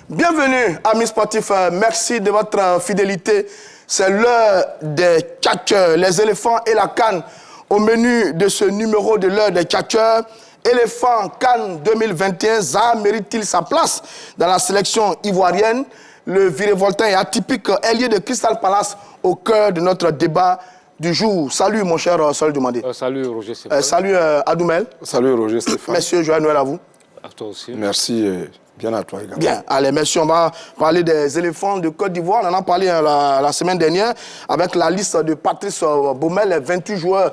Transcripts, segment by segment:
Bienvenue, amis sportifs. Merci de votre fidélité. C'est l'heure des tchatcheurs, les éléphants et la CAN. Au menu de ce numéro de l'heure des tchatcheurs, éléphant CAN 2021, Zaha mérite-t-il sa place dans la sélection ivoirienne? Le virevoltant et atypique ailier de Crystal Palace au cœur de notre débat du jour. Salut mon cher Sol Dumandé. Salut Roger Stéphane. Salut Adoumel. Salut Roger Stéphane. Messieurs, joyeux Noël à vous. À toi aussi. Merci. Bien à toi également. Bien, allez, merci. On va parler des éléphants de Côte d'Ivoire. On en a parlé la semaine dernière avec la liste de Patrice Baumel, les 28 joueurs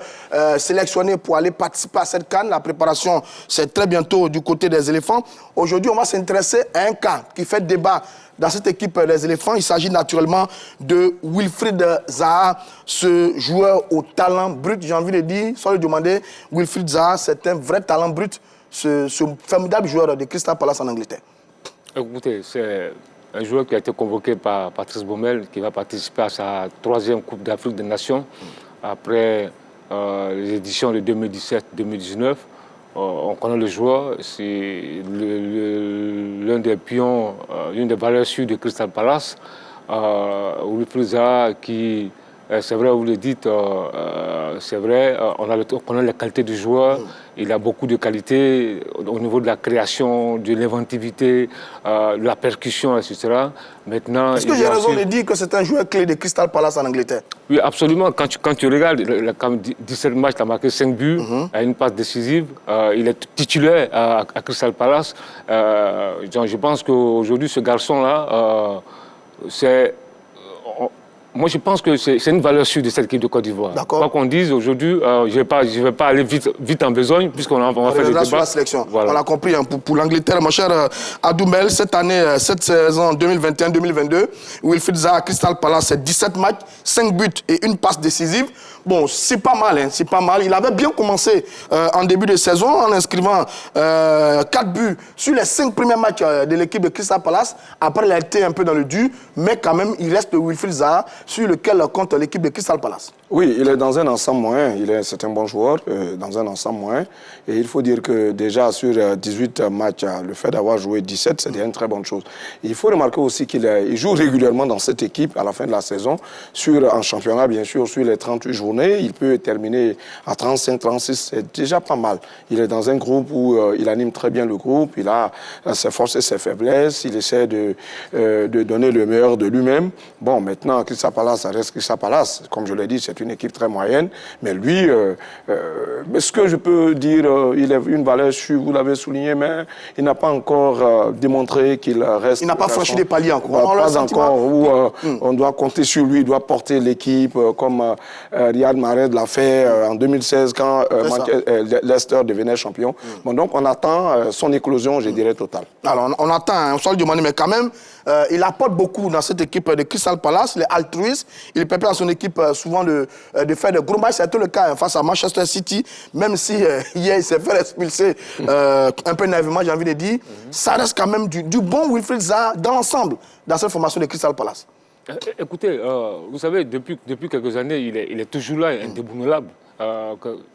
sélectionnés pour aller participer à cette CAN. La préparation, c'est très bientôt du côté des éléphants. Aujourd'hui, on va s'intéresser à un cas qui fait débat dans cette équipe des éléphants. Il s'agit naturellement de Wilfried Zaha, ce joueur au talent brut. J'ai envie de dire, sans le demander, Wilfried Zaha, c'est un vrai talent brut, ce formidable joueur de Crystal Palace en Angleterre. Écoutez, c'est un joueur qui a été convoqué par Patrice Baumel, qui va participer à sa 3e Coupe d'Afrique des Nations après les éditions de 2017-2019. On connaît le joueur, c'est l'un des pions, l'une des valeurs sûres de Crystal Palace. Wilfried Zaha qui, c'est vrai, vous le dites, c'est vrai, on connaît les qualités du joueur. Il a beaucoup de qualités au niveau de la création, de l'inventivité, de la percussion, etc. Maintenant, est-ce que j'ai raison de dire que c'est un joueur clé de Crystal Palace en Angleterre? Oui, absolument. Quand tu regardes, il a 17 matchs, il a marqué 5 buts, à une passe décisive. Il est titulaire à Crystal Palace. Je pense qu'aujourd'hui, ce garçon-là, c'est... Moi, je pense que c'est une valeur sûre de cette équipe de Côte d'Ivoire. Quoi qu'on dise, aujourd'hui, je ne vais pas aller vite en besogne, puisqu'on va faire des débats. Sur la sélection. Voilà. On a compris, hein, pour l'Angleterre, mon cher Adoumel, cette année, cette saison 2021-2022, Wilfried Zaha, Crystal Palace, c'est 17 matchs, 5 buts et une passe décisive. Bon, c'est pas mal, hein, c'est pas mal. Il avait bien commencé en début de saison en inscrivant 4 buts sur les 5 premiers matchs de l'équipe de Crystal Palace. Après, il a été un peu dans le dur, mais quand même, il reste Wilfried Zaha sur lequel compte l'équipe de Crystal Palace. Oui, il est dans un ensemble moyen. C'est un bon joueur dans un ensemble moyen. Et il faut dire que déjà sur 18 matchs, le fait d'avoir joué 17, c'est déjà une très bonne chose. Et il faut remarquer aussi qu'il joue régulièrement dans cette équipe à la fin de la saison. En championnat, bien sûr, sur les 38 journées, il peut terminer à 35, 36. C'est déjà pas mal. Il est dans un groupe où il anime très bien le groupe. Il a ses forces et ses faiblesses. Il essaie de donner le meilleur de lui-même. Bon, maintenant, Crystal Palace, ça reste Crystal Palace. Comme je l'ai dit, c'est une équipe très moyenne, mais lui, ce que je peux dire, il a une valeur sûre, vous l'avez souligné, mais il n'a pas encore démontré qu'il reste... Il n'a pas franchi des paliers encore. Pas encore, où on doit compter sur lui, il doit porter l'équipe, comme Riyad Mahrez l'a fait en 2016, quand Leicester devenait champion. Bon, donc on attend son éclosion, je dirais, totale. Alors, on attend, on s'en le demande, mais quand même, il apporte beaucoup dans cette équipe de Crystal Palace, il est altruiste, il permet à son équipe souvent de faire de gros matchs. C'était le cas face à Manchester City, même si hier il s'est fait expulser un peu naïvement, j'ai envie de dire. Ça reste quand même du bon Wilfried Zaha dans l'ensemble, dans cette formation de Crystal Palace. Écoutez, vous savez, depuis quelques années, il est toujours là, indéboulonnable.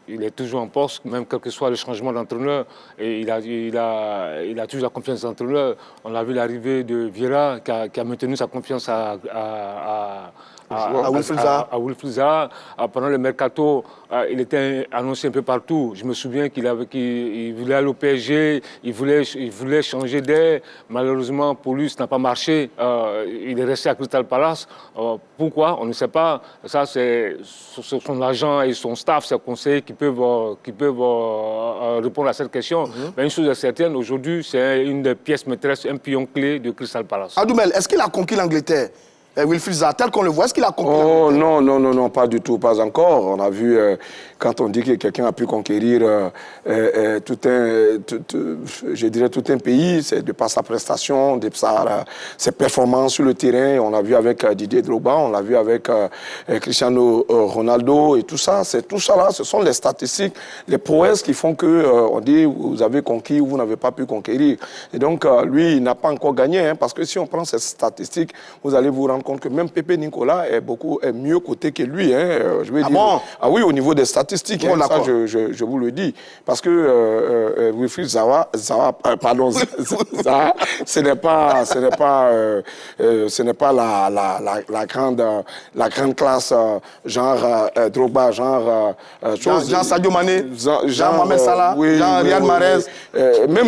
Il est toujours en poste, même quel que soit le changement d'entraîneur. Et il a toujours la confiance de l'entraîneur. On a vu l'arrivée de Vieira qui a maintenu sa confiance à Wilfried Zaha. Pendant le mercato, il était annoncé un peu partout. Je me souviens qu'il voulait aller au PSG, il voulait changer d'air. Malheureusement, pour lui, ça n'a pas marché. Il est resté à Crystal Palace. Pourquoi? On ne sait pas. Ça, c'est son agent et son staff, ses conseillers qui peuvent répondre à cette question. Mais une chose est certaine, aujourd'hui, c'est une des pièces maîtresses, un pion clé de Crystal Palace. Adoumel, est-ce qu'il a conquis l'Angleterre? Wilfried Zaha, tel qu'on le voit, est-ce qu'il a conquis l'Angleterre? Non, pas du tout, pas encore. On a vu, quand on dit que quelqu'un a pu conquérir tout un pays, c'est de par sa prestation, de par ses performances sur le terrain. On l'a vu avec Didier Drogba, on l'a vu avec Cristiano Ronaldo et tout ça. Tout ça là, ce sont les statistiques, les prouesses qui font que on dit vous avez conquis ou vous n'avez pas pu conquérir. Et donc lui, il n'a pas encore gagné, hein, parce que si on prend ces statistiques, vous allez vous rendre rendre compte que même Pepe Nicolas est mieux coté que lui. Hein, je veux dire. Bon? Ah oui, au niveau des statistiques, Bon, ça je vous le dis. Parce que Wilfried Zaha, Zaha, ce n'est pas la grande classe, genre Drogba, genre Sadio Mané, genre Mohamed Salah, oui, genre Riyad Mahrez. Même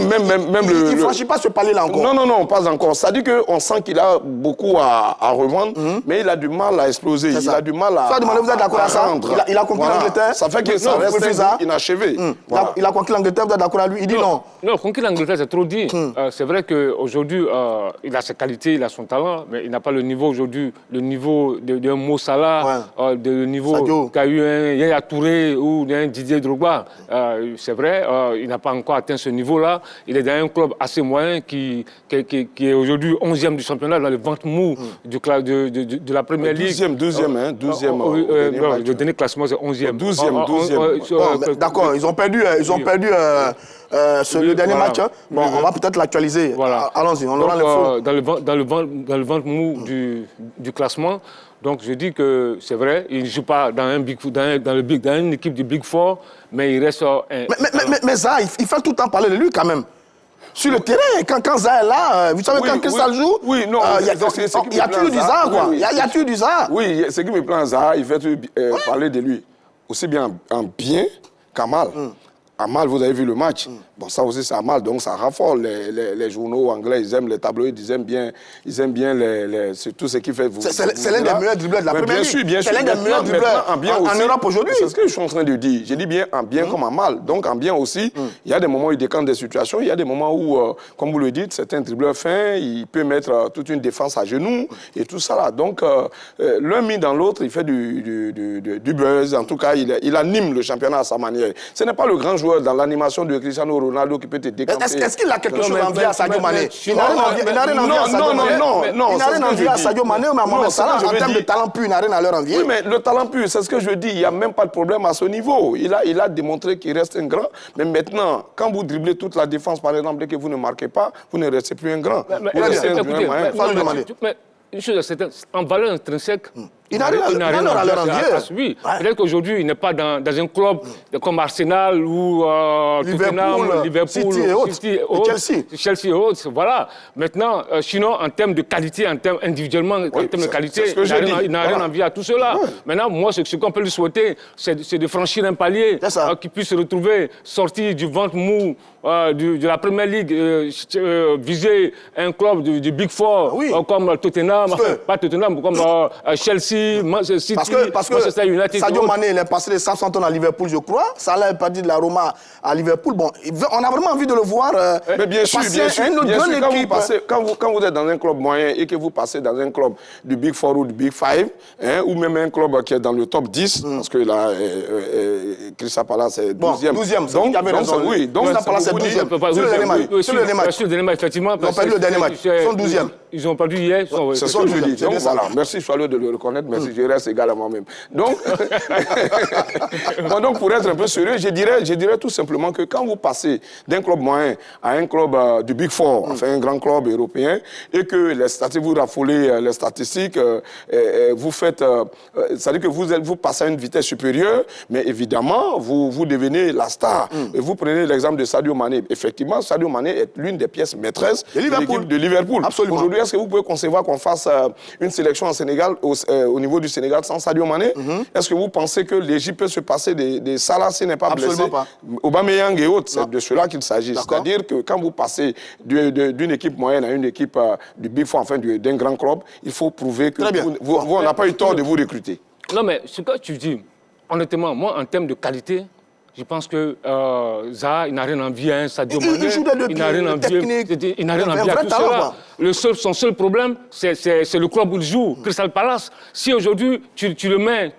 Il ne franchit pas ce palier-là encore. Non, pas encore. Ça dit qu'on sent qu'il a beaucoup à revendre, mais il a du mal à exploser. Il a du mal à Sadio Mané, vous êtes d'accord avec ça? Il a conquis l'Angleterre. Ça fait que ça reste inachevé. Voilà. Il a conquis l'Angleterre, vous êtes d'accord avec lui? Il dit non. Non, conquis l'Angleterre, c'est trop dit. C'est vrai qu'aujourd'hui, il a ses qualités, il a son talent, mais il n'a pas le niveau aujourd'hui, le niveau d'un Mo Salah, le niveau qu'a eu un Yaya Touré ou un Didier Drogba. C'est vrai, il n'a pas encore atteint ce niveau-là. Il est dans un club assez moyen qui est aujourd'hui 11e du championnat dans les ventes mous de la Première Ligue. 12e. Le dernier classement, c'est 11e. 12e. D'accord, ils ont perdu le dernier match. Bon, on va peut-être l'actualiser. Voilà. Allons-y, on aura l'info. Dans le ventre mou du classement. Donc je dis que c'est vrai, il ne joue pas dans une équipe du Big Four, mais il reste Mais Zaha, il fait tout le temps parler de lui quand même. Sur le terrain, quand Zaha est là, vous savez, quand Crystal joue, il y a toujours du Zaha, quoi. Il y a toujours du Zaha. Oui, ce qui me plaît, Zaha, il fait parler de lui. Aussi bien en bien qu'en mal. En mal, vous avez vu le match. Bon, ça aussi, c'est en mal, donc ça raffole. Les journaux anglais, ils aiment les tabloïds, ils aiment bien c'est tout ce qui fait... C'est l'un des meilleurs dribbleurs de la Première Ligue. Bien sûr. C'est l'un des meilleurs dribbleurs en Europe aujourd'hui. C'est ce que je suis en train de dire. Je dis bien en bien comme en mal. Donc, en bien aussi, il y a des moments où il décante des situations, il y a des moments où, comme vous le dites, c'est un dribbleur fin, il peut mettre toute une défense à genoux et tout ça là. Donc, l'un mis dans l'autre, il fait du buzz. En tout cas, il anime le championnat à sa manière. Ce n'est pas le grand joueur dans l'animation de Cristiano Ronaldo qui peut te décanter. Est-ce qu'il a quelque chose à envier à Sadio Mané? Il n'a rien à envier à Sadio Mané. Non. Il n'a rien à envier à Sadio Mané ou à Mohamed Salah. En termes de talent pur, il n'a rien à leur envier. Oui, mais le talent pur, c'est ce que je dis. Il n'y a même pas de problème à ce niveau. Il a démontré qu'il reste un grand. Mais maintenant, quand vous dribblez toute la défense, par exemple, et que vous ne marquez pas, vous ne restez plus un grand. Vous restez un grand moyen. Une chose, c'est en valeur intrinsèque. Il n'a rien à leur envier. Oui, peut-être qu'aujourd'hui, il n'est pas dans un club comme Arsenal ou Tottenham, Liverpool, City et autres. Chelsea et autres. Voilà. Maintenant, sinon, en termes de qualité, individuellement, en termes de qualité, il n'a rien envie à tout cela. Maintenant, moi, ce qu'on peut lui souhaiter, c'est de franchir un palier, qu'il puisse se retrouver sorti du ventre mou de la Première Ligue, viser un club du Big Four, comme Tottenham, pas Tottenham, comme Chelsea, City, parce que Sadio Mané, il est passé de Southampton à Liverpool, je crois. Salah est parti de la Roma à Liverpool. Bon, on a vraiment envie de le voir mais bien sûr, quand vous êtes dans un club moyen et que vous passez dans un club du Big Four ou du Big Five, ou même un club qui est dans le top 10, parce que là, Crystal Palace est 12e. 12e, donc il avait raison. Oui, donc Crystal Palace est 12e. Sur le dernier match. Sur le dernier match, effectivement. Ils ont perdu le dernier match. Ils sont 12e. Ils ont perdu hier. C'est ce que je dis. Donc voilà, merci Choualou de le reconnaître, merci, je reste égal à moi-même. Donc, donc pour être un peu sérieux, je dirais tout simplement que quand vous passez d'un club moyen à un club du Big Four, enfin un grand club européen, et que les statistiques, vous raffolez les statistiques, vous faites, c'est-à-dire que vous passez à une vitesse supérieure, mais évidemment, vous devenez la star. Et vous prenez l'exemple de Sadio Mané. Effectivement, Sadio Mané est l'une des pièces maîtresses de l'équipe de Liverpool. Absolument. Aujourd'hui, est-ce que vous pouvez concevoir qu'on fasse une sélection en Sénégal, au niveau du Sénégal, sans Sadio Mané? Est-ce que vous pensez que l'Égypte peut se passer des Salah s'il n'est pas blessé? Absolument pas. Aubameyang et autres, c'est de cela qu'il s'agit. C'est-à-dire que quand vous passez d'une équipe moyenne à une équipe du Big Four, enfin d'un grand club, il faut prouver que on n'a pas eu tort de vous recruter. Non, mais ce que tu dis, honnêtement, moi, en termes de qualité, je pense que Zaha, il n'a rien envie à un Sadio Mané. Il n'a rien envie à tout cela. Son seul problème, c'est le club où il joue, Crystal Palace. Si aujourd'hui, tu le mets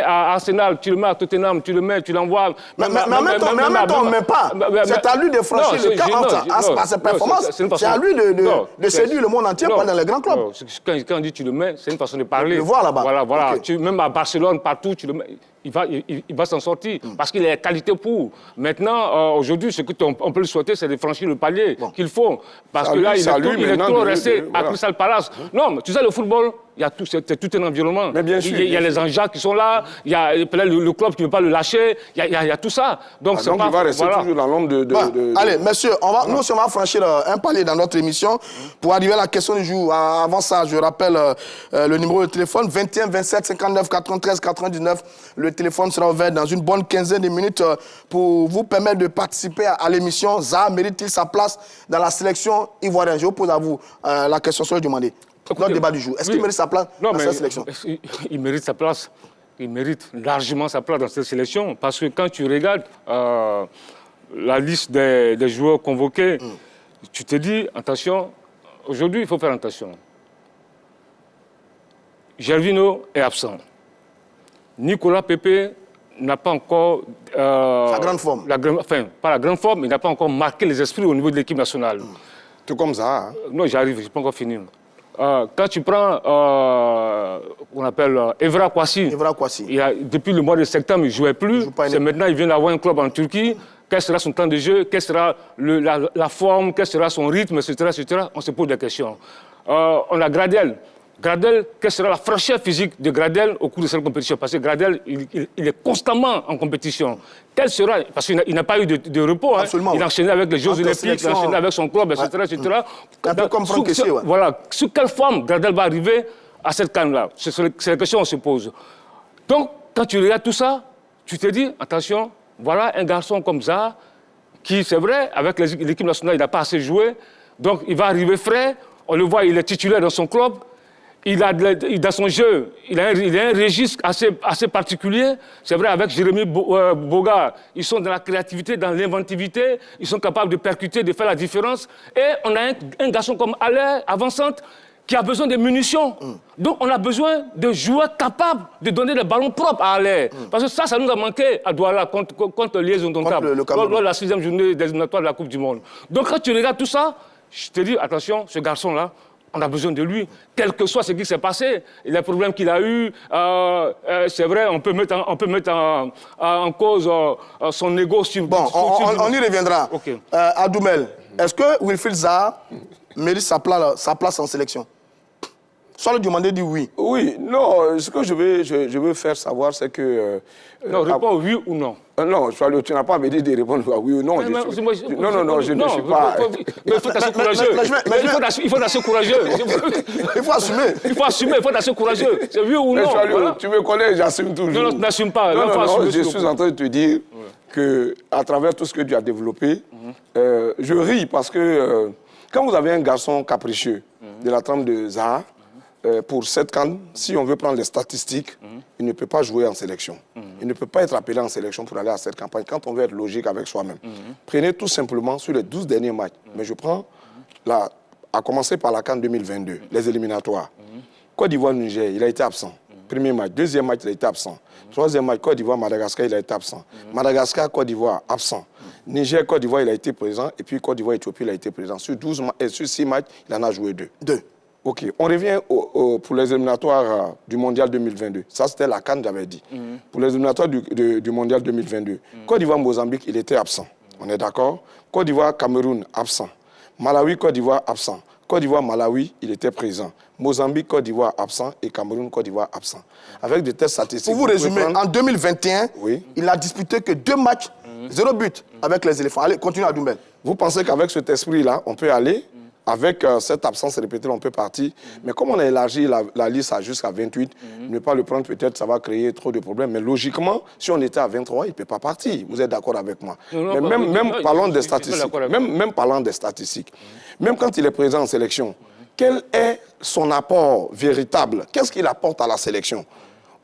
à Arsenal, tu le mets à Tottenham, tu l'envoies... Mais en même temps, on ne met pas. C'est à lui de franchir le cap à ses performances. C'est à lui de séduire le monde entier dans les grands clubs. Quand on dit tu le mets, c'est une façon de parler. Le voir là-bas. Voilà. Même à Barcelone, partout, tu le mets. Il va s'en sortir parce qu'il a la qualité pour. Maintenant, aujourd'hui, ce qu'on peut le souhaiter, c'est de franchir le palier qu'il faut. Parce que là, il est trop resté à Crystal Palace. Non, mais tu sais, le football, il y a tout, c'est tout un environnement. Mais bien sûr, il y a les Anjas qui sont là, il y a peut-être le club qui ne veut pas le lâcher, il y a tout ça. Donc, donc il va rester toujours dans l'ombre Allez, messieurs, nous aussi, on va franchir un palier dans notre émission pour arriver à la question du jour. Avant ça, je rappelle le numéro de téléphone 21 27 59 93 99. Le téléphone sera ouvert dans une bonne quinzaine de minutes pour vous permettre de participer à l'émission. Zaha mérite-t-il sa place dans la sélection ivoirienne? Je vous pose à vous la question sur le demander. Notre débat du jour. Est-ce qu'il mérite sa place dans cette sélection? Il mérite sa place. Il mérite largement sa place dans cette sélection. Parce que quand tu regardes la liste des joueurs convoqués, tu te dis, attention, aujourd'hui, il faut faire attention. Gervinho est absent. Nicolas Pepe n'a pas encore... sa grande forme. Pas la grande forme, mais il n'a pas encore marqué les esprits au niveau de l'équipe nationale. Tout comme ça. Hein? Non, j'arrive, je n'ai pas encore fini. Quand tu prends, on appelle Evra Kouassi, depuis le mois de septembre, il ne jouait plus. C'est maintenant, il vient d'avoir un club en Turquie. Quel sera son temps de jeu? Quelle sera la forme? Quel sera son rythme, etc. On se pose des questions. On a Gradel. Gradel, quelle sera la fraîcheur physique de Gradel au cours de cette compétition? Parce que Gradel, il est constamment en compétition. Quelle sera... Parce qu'il n'a pas eu de repos. Hein. Il a enchaîné avec les Jeux Olympiques, il a enchaîné avec son club, etc. Un peu comme Franck Kessié, ouais. Voilà. Sous quelle forme Gradel va arriver à cette CAN-là? C'est la question qu'on se pose. Donc, quand tu regardes tout ça, tu te dis, attention, voilà un garçon comme ça, qui, c'est vrai, avec l'équipe nationale, il n'a pas assez joué. Donc, il va arriver frais. On le voit, il est titulaire dans son club. Dans son jeu, il a un registre assez particulier. C'est vrai, avec Jérémy Boga, ils sont dans la créativité, dans l'inventivité. Ils sont capables de percuter, de faire la différence. Et on a un garçon comme Allaire, avançante, qui a besoin de munitions. Donc, on a besoin de joueurs capables de donner le ballon propre à Allaire. Parce que ça nous a manqué à Douala contre Liaison Dontable, lors de la 6e journée des éliminatoires de la Coupe du Monde. Donc, quand tu regardes tout ça, je te dis, attention, ce garçon-là, on a besoin de lui, quel que soit ce qui s'est passé, les problèmes qu'il a eus. C'est vrai, on peut mettre en cause son ego. On y reviendra. Okay. Adoumel, est-ce que Wilfried Zaha mérite sa place en sélection? Soit le demander dit oui. Oui, non, ce que je veux faire savoir, c'est que... non, réponds oui ou non. Non, tu n'as pas à me dire de répondre oui ou non. Non, je ne suis pas... Mais il faut être assez courageux. Il faut être assez courageux. Il faut assumer. Il faut assumer, il faut être assez courageux. C'est oui ou non. Voilà. Tu me connais, j'assume toujours. Non, n'assume pas. Non, je suis en train de te dire qu'à travers tout ce que tu as développé, je ris parce que quand vous avez un garçon capricieux de la trempe de Zaha, pour cette CAN, si on veut prendre les statistiques, il ne peut pas jouer en sélection. Il ne peut pas être appelé en sélection pour aller à cette campagne quand on veut être logique avec soi-même. Prenez tout simplement sur les 12 derniers matchs. Mais je prends, à commencer par la CAN 2022, les éliminatoires. Côte d'Ivoire-Niger, il a été absent. Premier match. Deuxième match, il a été absent. Troisième match, Côte d'Ivoire-Madagascar, il a été absent. Madagascar, Côte d'Ivoire, absent. Niger, Côte d'Ivoire, il a été présent. Et puis Côte d'Ivoire-Éthiopie, il a été présent. Sur 6 matchs, il en a joué 2. OK. On revient pour les éliminatoires du Mondial 2022. Ça, c'était la CAN, j'avais dit. Pour les éliminatoires du Mondial 2022. Côte d'Ivoire-Mozambique, il était absent. On est d'accord? Côte d'Ivoire-Cameroun, absent. Malawi-Côte d'Ivoire, absent. Côte d'Ivoire-Malawi, il était présent. Mozambique-Côte d'Ivoire, absent. Et Cameroun-Côte d'Ivoire, absent. Avec des tests statistiques... Pour vous résumer, en 2021, il n'a disputé que 2 matchs, 0 but avec les éléphants. Allez, continue à Doumbel. Vous pensez qu'avec cet esprit-là, on peut aller... Avec cette absence répétée, on peut partir. Mais comme on a élargi la liste jusqu'à 28, ne pas le prendre peut-être, ça va créer trop de problèmes. Mais logiquement, si on était à 23, il ne peut pas partir. Vous êtes d'accord avec moi? Mais même parlant des statistiques, même parlant des statistiques, même quand il est présent en sélection, quel est son apport véritable? Qu'est-ce qu'il apporte à la sélection?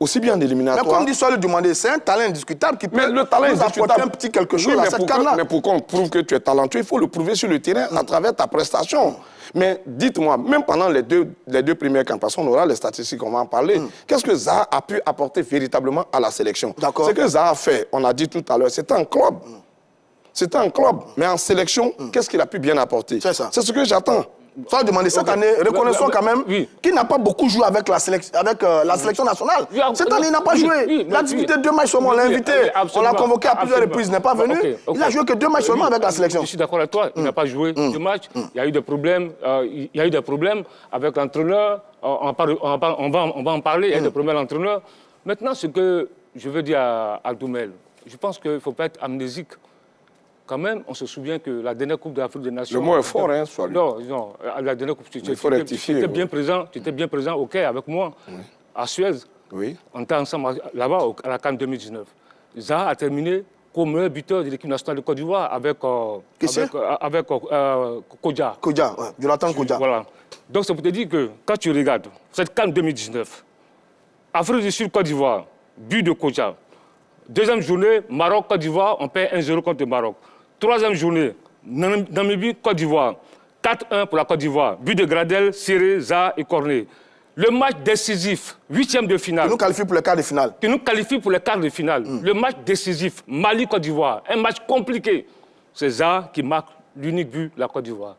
Aussi bien d'éliminatoire. Mais comme dit soit le demander, c'est un talent indiscutable qui peut nous apporter un petit quelque chose à cette CAN-là. Mais pour qu'on prouve que tu es talentueux, il faut le prouver sur le terrain à travers ta prestation. Mais dites-moi, même pendant les deux premières CAN, parce qu'on aura les statistiques, on va en parler, qu'est-ce que Zaha a pu apporter véritablement à la sélection? Ce que Zaha a fait, on a dit tout à l'heure, c'était un club. C'était un club. Mais en sélection, qu'est-ce qu'il a pu bien apporter? C'est ça. C'est ce que j'attends. Sans demander cette année, reconnaissons quand même qu'il n'a pas beaucoup joué avec la sélection nationale. Cette année, il n'a pas joué. Il a disputé 2 matchs seulement. On l'a invité, on l'a convoqué à plusieurs reprises, il n'est pas venu. Il a joué que 2 matchs seulement avec la sélection. Je suis d'accord avec toi, il n'a pas joué 2 matchs. Il y a eu des problèmes, avec l'entraîneur. On va en parler, il y a eu des problèmes avec l'entraîneur. Maintenant, ce que je veux dire à Doumel, je pense qu'il ne faut pas être amnésique. Quand même, on se souvient que la dernière Coupe d'Afrique des Nations... Le mot est fort, hein, soit lui. Non, la dernière Coupe... Tu étais bien présent au Caire avec moi, à Suez. Oui. On était ensemble là-bas, à la CAN 2019. Zaha a terminé comme meilleur buteur de l'équipe nationale de Côte d'Ivoire avec Kodja. Kodja, Jonathan Kodja. Voilà. Donc, c'est pour te dire que quand tu regardes cette CAN 2019, Afrique du Sud, Côte d'Ivoire, but de Kodja. Deuxième journée, Maroc-Côte d'Ivoire, on perd 1-0 contre le Maroc. Troisième journée, Namibie-Côte d'Ivoire, 4-1 pour la Côte d'Ivoire. But de Gradel, Siré, Zaha et Cornet. Le match décisif, 8e de finale. Qui nous qualifie pour le quart de finale. Le match décisif, Mali-Côte d'Ivoire, un match compliqué. C'est Zaha qui marque l'unique but de la Côte d'Ivoire.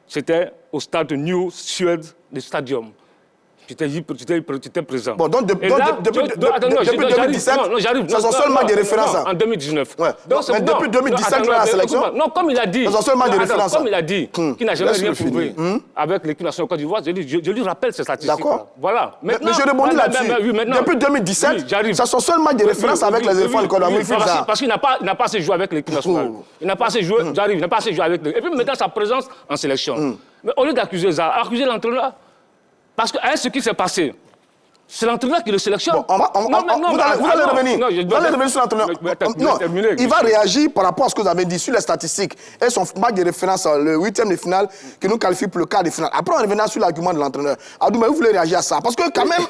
C'était au stade New Suez, le Stadium. Tu étais présent. Bon, donc depuis 2017, c'est son seul match de référence. En 2019. Ouais. Mais depuis 2017, la sélection. Non, comme il a dit. C'est son seul match de référence. Comme il a dit, qu'il n'a jamais rien prouvé avec l'équipe nationale de Côte d'Ivoire, je lui rappelle ces statistiques. D'accord. Voilà. Mais je rebondis là-dessus. Depuis 2017, c'est son seul match de référence avec les éléphants de Côte d'Ivoire. Parce qu'il n'a pas assez joué avec l'équipe nationale. Il n'a pas assez joué, il n'a pas assez joué avec l'équipe. Et puis maintenant, sa présence en sélection. Mais au lieu d'accuser ça, accuser l'entraîneur. Parce que ce qui s'est passé, c'est l'entraîneur qui le sélectionne. Bon, vous allez revenir sur l'entraîneur. Non, il va réagir par rapport à ce que vous avez dit sur les statistiques et son match de référence, le 8e de finale, qui nous qualifie pour le quart de finale. Après, on reviendra sur l'argument de l'entraîneur. Abdou, mais vous voulez réagir à ça? Parce que quand même,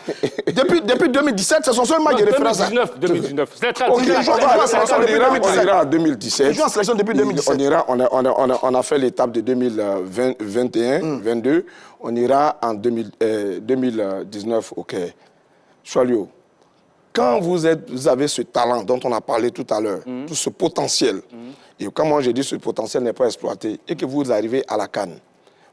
depuis 2017, c'est son seul match de référence. 2019. On ira à 2017. Il joue en sélection depuis 2017. On a fait l'étape de 2021, 22. On ira en 2019 au Caire. Cholio, quand vous avez ce talent dont on a parlé tout à l'heure, tout ce potentiel, et quand moi j'ai dit ce potentiel n'est pas exploité, et que vous arrivez à la CAN,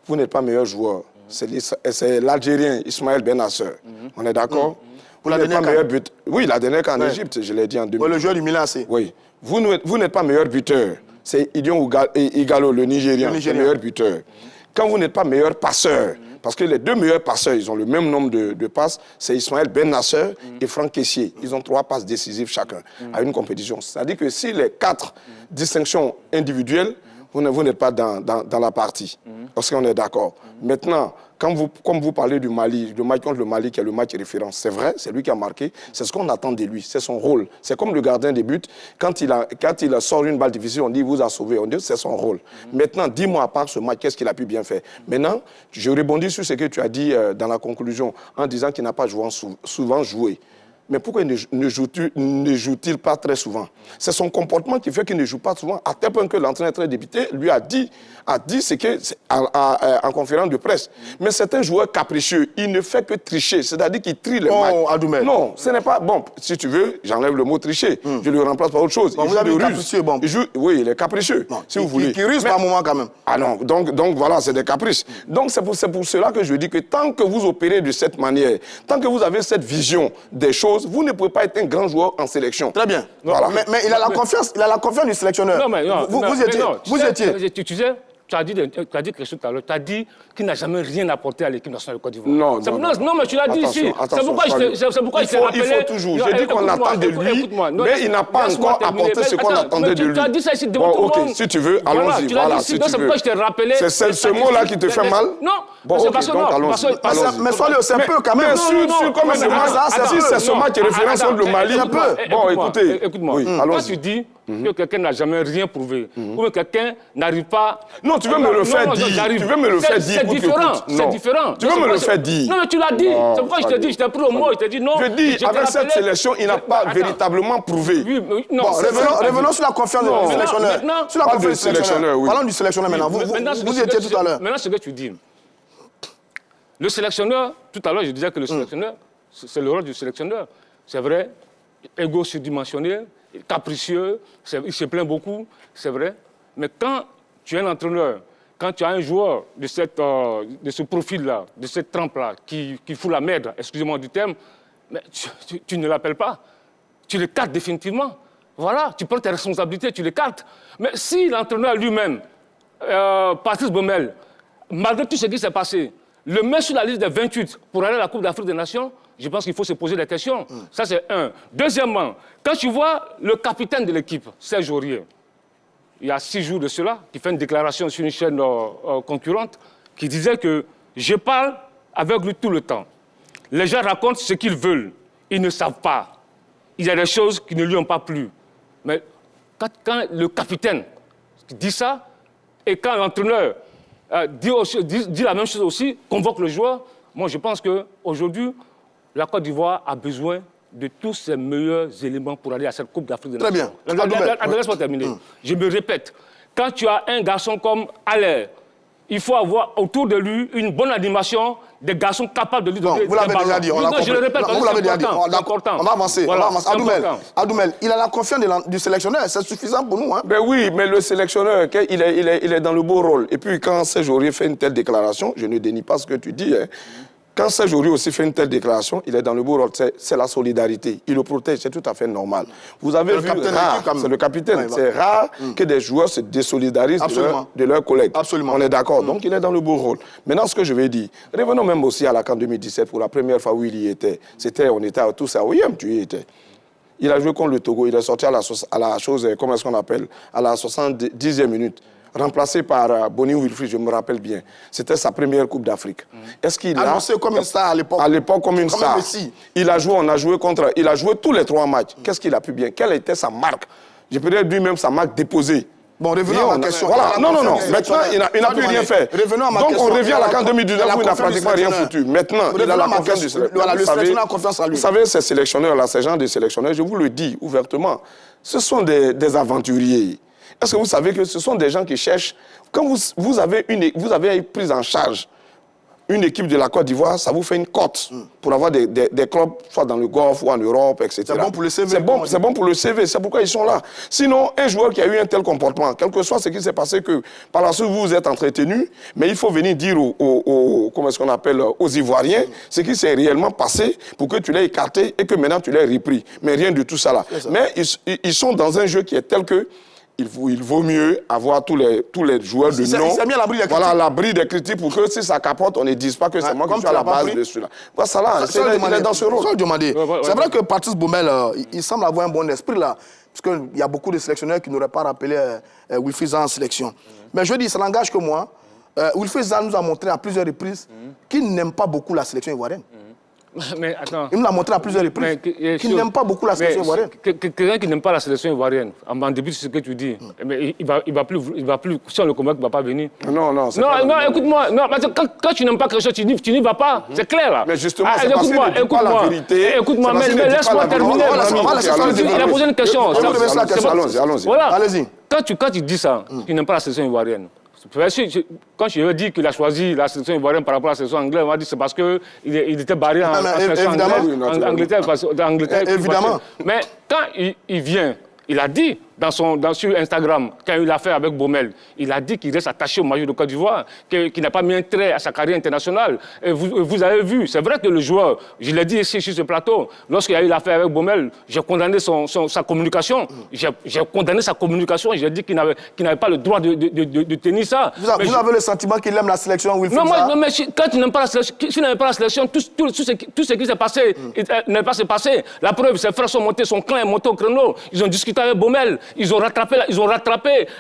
vous n'êtes pas meilleur joueur. C'est l'Algérien Ismaël Benasser. On est d'accord? Pour la dernière CAN. Oui, la dernière CAN en Égypte, je l'ai dit en 2000. Le joueur du Milan AC. Oui. Vous n'êtes pas meilleur buteur. C'est Idion Igalo, le Nigérian, le meilleur buteur. Quand vous n'êtes pas meilleur passeur, parce que les 2 meilleurs passeurs, ils ont le même nombre de passes, c'est Ismaël Benasser et Franck Kessié. Ils ont 3 passes décisives chacun à une compétition. C'est-à-dire que si les 4 distinctions individuelles, vous n'êtes pas dans la partie. Parce qu'on est d'accord. Maintenant, comme vous parlez du Mali, le match contre le Mali qui est le match référence, c'est vrai, c'est lui qui a marqué, c'est ce qu'on attend de lui, c'est son rôle. C'est comme le gardien des buts, quand il sort une balle difficile, on dit il vous a sauvé, on dit c'est son rôle. Maintenant, dis-moi à part ce match, qu'est-ce qu'il a pu bien faire? Maintenant, je rebondis sur ce que tu as dit dans la conclusion, en disant qu'il n'a pas souvent joué. Mais pourquoi ne joue-t-il pas très souvent? C'est son comportement qui fait qu'il ne joue pas souvent, à tel point que l'entraîneur très député lui a dit ce que en conférence de presse. Mais c'est un joueur capricieux. Il ne fait que tricher, c'est-à-dire qu'il trie les matchs. Adoumel. Non, ce n'est pas... Bon, si tu veux, j'enlève le mot tricher. Je le remplace par autre chose. Bon, vous avez dit capricieux, bon. Oui, il est capricieux, si vous voulez. Il ruse par moment quand même. Ah non, donc voilà, c'est des caprices. Donc c'est pour cela que je dis que tant que vous opérez de cette manière, tant que vous avez cette vision des choses, vous ne pouvez pas être un grand joueur en sélection. Très bien. Voilà. Mais il a la confiance du sélectionneur. Non, mais non. Vous étiez. Tu sais, tu as dit quelque chose tout à l'heure. Tu as dit qu'il n'a jamais rien apporté à l'équipe nationale de Côte d'Ivoire. Non, mais tu l'as dit ici. C'est pourquoi je t'ai rappelé. Il faut toujours. J'ai dit qu'on attend de lui, mais il n'a pas encore apporté ce qu'on attendait de lui. Tu as dit ça ici devant tout le monde. Ok, si tu veux, allons-y. Voilà, si tu veux. C'est pourquoi je t'ai rappelé. C'est ce mot-là qui te fait mal? Non. Bon, ok, donc allons-y. Mais soyez c'est un peu quand même. Mais sûr, comme si c'est ce match référence contre le Mali. Bon, écoutez. Écoute-moi. Quand tu dis que quelqu'un n'a jamais rien prouvé, ou que quelqu'un n'arrive pas... Non, tu veux me le faire dire. Tu veux me le faire dire. C'est différent. Tu veux me le faire dire. Non, mais tu l'as dit. C'est pourquoi je t'ai dit, je t'ai pris au mot, je t'ai dit non. Je dis, avec cette sélection, il n'a pas véritablement prouvé. Bon, revenons sur la confiance du sélectionneur. Sur la confiance du sélectionneur, oui. Parlons du sélectionneur maintenant. Vous étiez tout à l'heure. Maintenant, ce que tu dis. Le sélectionneur, tout à l'heure, je disais que le sélectionneur, c'est le rôle du sélectionneur. C'est vrai, égo surdimensionné, capricieux, il se plaint beaucoup, c'est vrai. Mais quand tu es un entraîneur, quand tu as un joueur de ce profil-là, de cette trempe-là, qui fout la merde, excusez-moi du terme, mais tu ne l'appelles pas. Tu le cartes définitivement. Voilà, tu prends tes responsabilités, tu le cartes. Mais si l'entraîneur lui-même, Patrice Baumel, malgré tout ce qui s'est passé, le met sur la liste des 28 pour aller à la Coupe d'Afrique des Nations, je pense qu'il faut se poser des questions. Ça, c'est un. Deuxièmement, quand tu vois le capitaine de l'équipe, Serge Aurier, il y a 6 jours de cela, qui fait une déclaration sur une chaîne concurrente, qui disait que je parle avec lui tout le temps. Les gens racontent ce qu'ils veulent. Ils ne savent pas. Il y a des choses qui ne lui ont pas plu. Mais quand le capitaine dit ça, et quand l'entraîneur dit la même chose aussi, convoque le joueur, moi je pense qu'aujourd'hui, la Côte d'Ivoire a besoin de tous ses meilleurs éléments pour aller à cette Coupe d'Afrique des Nations. Très bien. Laisse-moi terminer. Je me répète, quand tu as un garçon comme Aller, il faut avoir autour de lui une bonne animation, des garçons capables de lui donner. Vous l'avez déjà dit, on l'a compris. Je le répète, vous l'avez déjà dit. On va avancer. Voilà, Adoumel, il a la confiance du sélectionneur, c'est suffisant pour nous. Hein? Ben oui, mais le sélectionneur, il est dans le beau rôle. Et puis quand Serge Aurier fait une telle déclaration, je ne dénie pas ce que tu dis, hein. Quand Serge Aurier aussi fait une telle déclaration, il est dans le beau rôle, c'est la solidarité. Il le protège, c'est tout à fait normal. Vous avez vu, c'est le capitaine. Ouais, c'est rare que des joueurs se désolidarisent de leurs collègues. Absolument. On est d'accord. Donc il est dans le beau rôle. Maintenant, ce que je vais dire, revenons même aussi à la CAN 2017, pour la première fois où il y était. On était tous à OIM, tu y étais. Il a joué contre le Togo, il est sorti à la chose, comment est-ce qu'on appelle, à la 70e minute. Remplacé par Bonnie Wilfried, je me rappelle bien. C'était sa première Coupe d'Afrique. Est-ce qu'il a... Annoncé comme une star à l'époque. À l'époque, comme une star. Il a joué tous les 3 matchs. Qu'est-ce qu'il a pu bien? Quelle était sa marque? Je peux dire lui-même sa marque déposée. Bon, revenons à ma question. Voilà. Non. Maintenant, il n'a plus rien fait. Revenons à ma question. Donc, on revient à la CAN 2019 où il n'a pratiquement rien foutu. Maintenant, il a la confiance du sélectionneur. Voilà, le sélectionneur a confiance en lui. Vous savez, ces sélectionneurs-là, ces gens de sélectionneurs, je vous le dis ouvertement, ce sont des aventuriers. Est-ce que vous savez que ce sont des gens qui cherchent... Quand vous avez pris en charge une équipe de la Côte d'Ivoire, ça vous fait une cote pour avoir des clubs, soit dans le Golfe ou en Europe, etc. C'est bon pour le CV. C'est bon pour le CV, c'est pourquoi ils sont là. Sinon, un joueur qui a eu un tel comportement, quel que soit ce qui s'est passé, que par la suite vous vous êtes entretenu, mais il faut venir dire comment est-ce qu'on appelle, aux Ivoiriens ce qui s'est réellement passé pour que tu l'aies écarté et que maintenant tu l'aies repris. Mais rien de tout ça là. Mais ils sont dans un jeu qui est tel que il vaut mieux avoir tous les joueurs de nom. C'est mis à l'abri des critiques. Voilà, l'abri des critiques pour que si ça capote, on ne dise pas que c'est moi qui suis à la base de celui-là. Voilà, ça là, il est dans ce rôle. C'est vrai que Patrice Baumel, il semble avoir un bon esprit là, parce qu'il y a beaucoup de sélectionneurs qui n'auraient pas rappelé Wilfried Zaha en sélection. Mais je dis, ça n'engage que moi. Wilfried Zaha nous a montré à plusieurs reprises qu'il n'aime pas beaucoup la sélection ivoirienne. Mais attends. Il me l'a montré à plusieurs reprises qu'il n'aime pas beaucoup la sélection ivoirienne. Quelqu'un qui n'aime pas la sélection ivoirienne, en début de ce que tu dis, mais il va plus, si on le convoque, il ne va pas venir. Non, écoute-moi. Non, quand tu n'aimes pas quelque chose, tu n'y vas pas. C'est clair là. Mais justement, c'est parce que tu dis pas la vérité. Écoute-moi, mais laisse-moi terminer. Il a posé une question. Allons-y. Voilà. Allez-y. Quand tu dis ça, tu n'aimes pas la sélection ivoirienne. Quand je veux dire qu'il a choisi la sélection ivoirienne par rapport à la sélection anglaise, on va dire c'est parce qu'il était barré en sélection anglaise. Évidemment. Mais quand il vient, il a dit sur Instagram, quand il a fait avec Baumel, il a dit qu'il reste attaché au maillot de Côte d'Ivoire, qu'il n'a pas mis un trait à sa carrière internationale. Et vous avez vu, c'est vrai que le joueur, je l'ai dit ici sur ce plateau, lorsqu'il a eu l'affaire avec Baumel, j'ai condamné sa communication. J'ai condamné sa communication, j'ai dit qu'il n'avait pas le droit de tenir ça. Vous avez le sentiment qu'il aime la sélection, Wilfried Zaha? Non, mais quand tu n'aimes pas la sélection, si tu n'aimes pas la sélection, tout ce qui s'est passé n'est pas s'est passé. La preuve, ses frères sont montés, son clan est monté au créneau, ils ont discuté avec Baumel. Ils ont rattrapé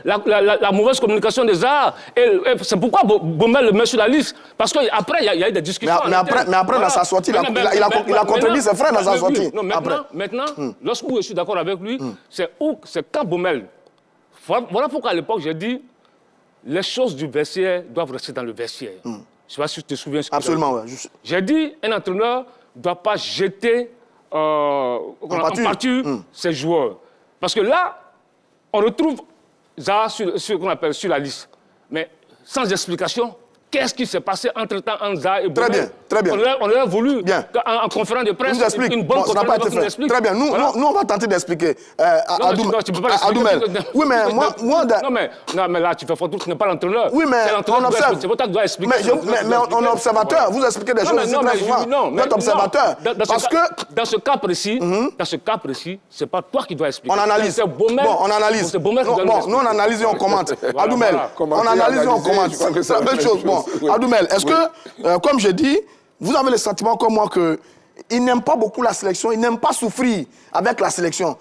la mauvaise communication des Zaha. Et c'est pourquoi Baumel le met sur la liste. Parce qu'après, il y a eu des discussions. Mais après, dans sa sortie, il a contredit ses frères dans sa sortie. Maintenant, lorsque je suis d'accord avec lui, c'est quand Baumel. Voilà pourquoi à l'époque, j'ai dit les choses du vestiaire doivent rester dans le vestiaire. Je ne sais pas si tu te souviens. Absolument, oui. J'ai dit un entraîneur ne doit pas jeter en pâture ses joueurs. Parce que là, on retrouve Zaha sur la liste. Mais sans explication, Qu'est-ce qui s'est passé entre-temps entre Zaha et Baumel? Très bien. On aurait voulu, bien. en conférence de presse, une bonne conférence de presse. Très bien, nous, on va tenter d'expliquer. Adoumel. Oui, mais moi... Non, mais là, tu fais faute, tu n'es pas l'entraîneur. Oui, mais on observe. C'est pour ça que tu dois expliquer. Mais on est observateur. Vous expliquez des choses aussi très souvent. Vous êtes observateur. Parce que... Dans ce cas précis, c'est pas toi qui dois expliquer. On analyse. C'est Baumel. Bon, on analyse. C'est Baumel qui doit nous expliquer. Nous, on analyse et on commente. Adoumel, on analyse et on commente. C'est la même chose. Bon, Adoumel, est-ce que, comme je dis, vous avez le sentiment comme moi que il n'aime pas beaucoup la sélection, il n'aime pas souffrir avec la sélection.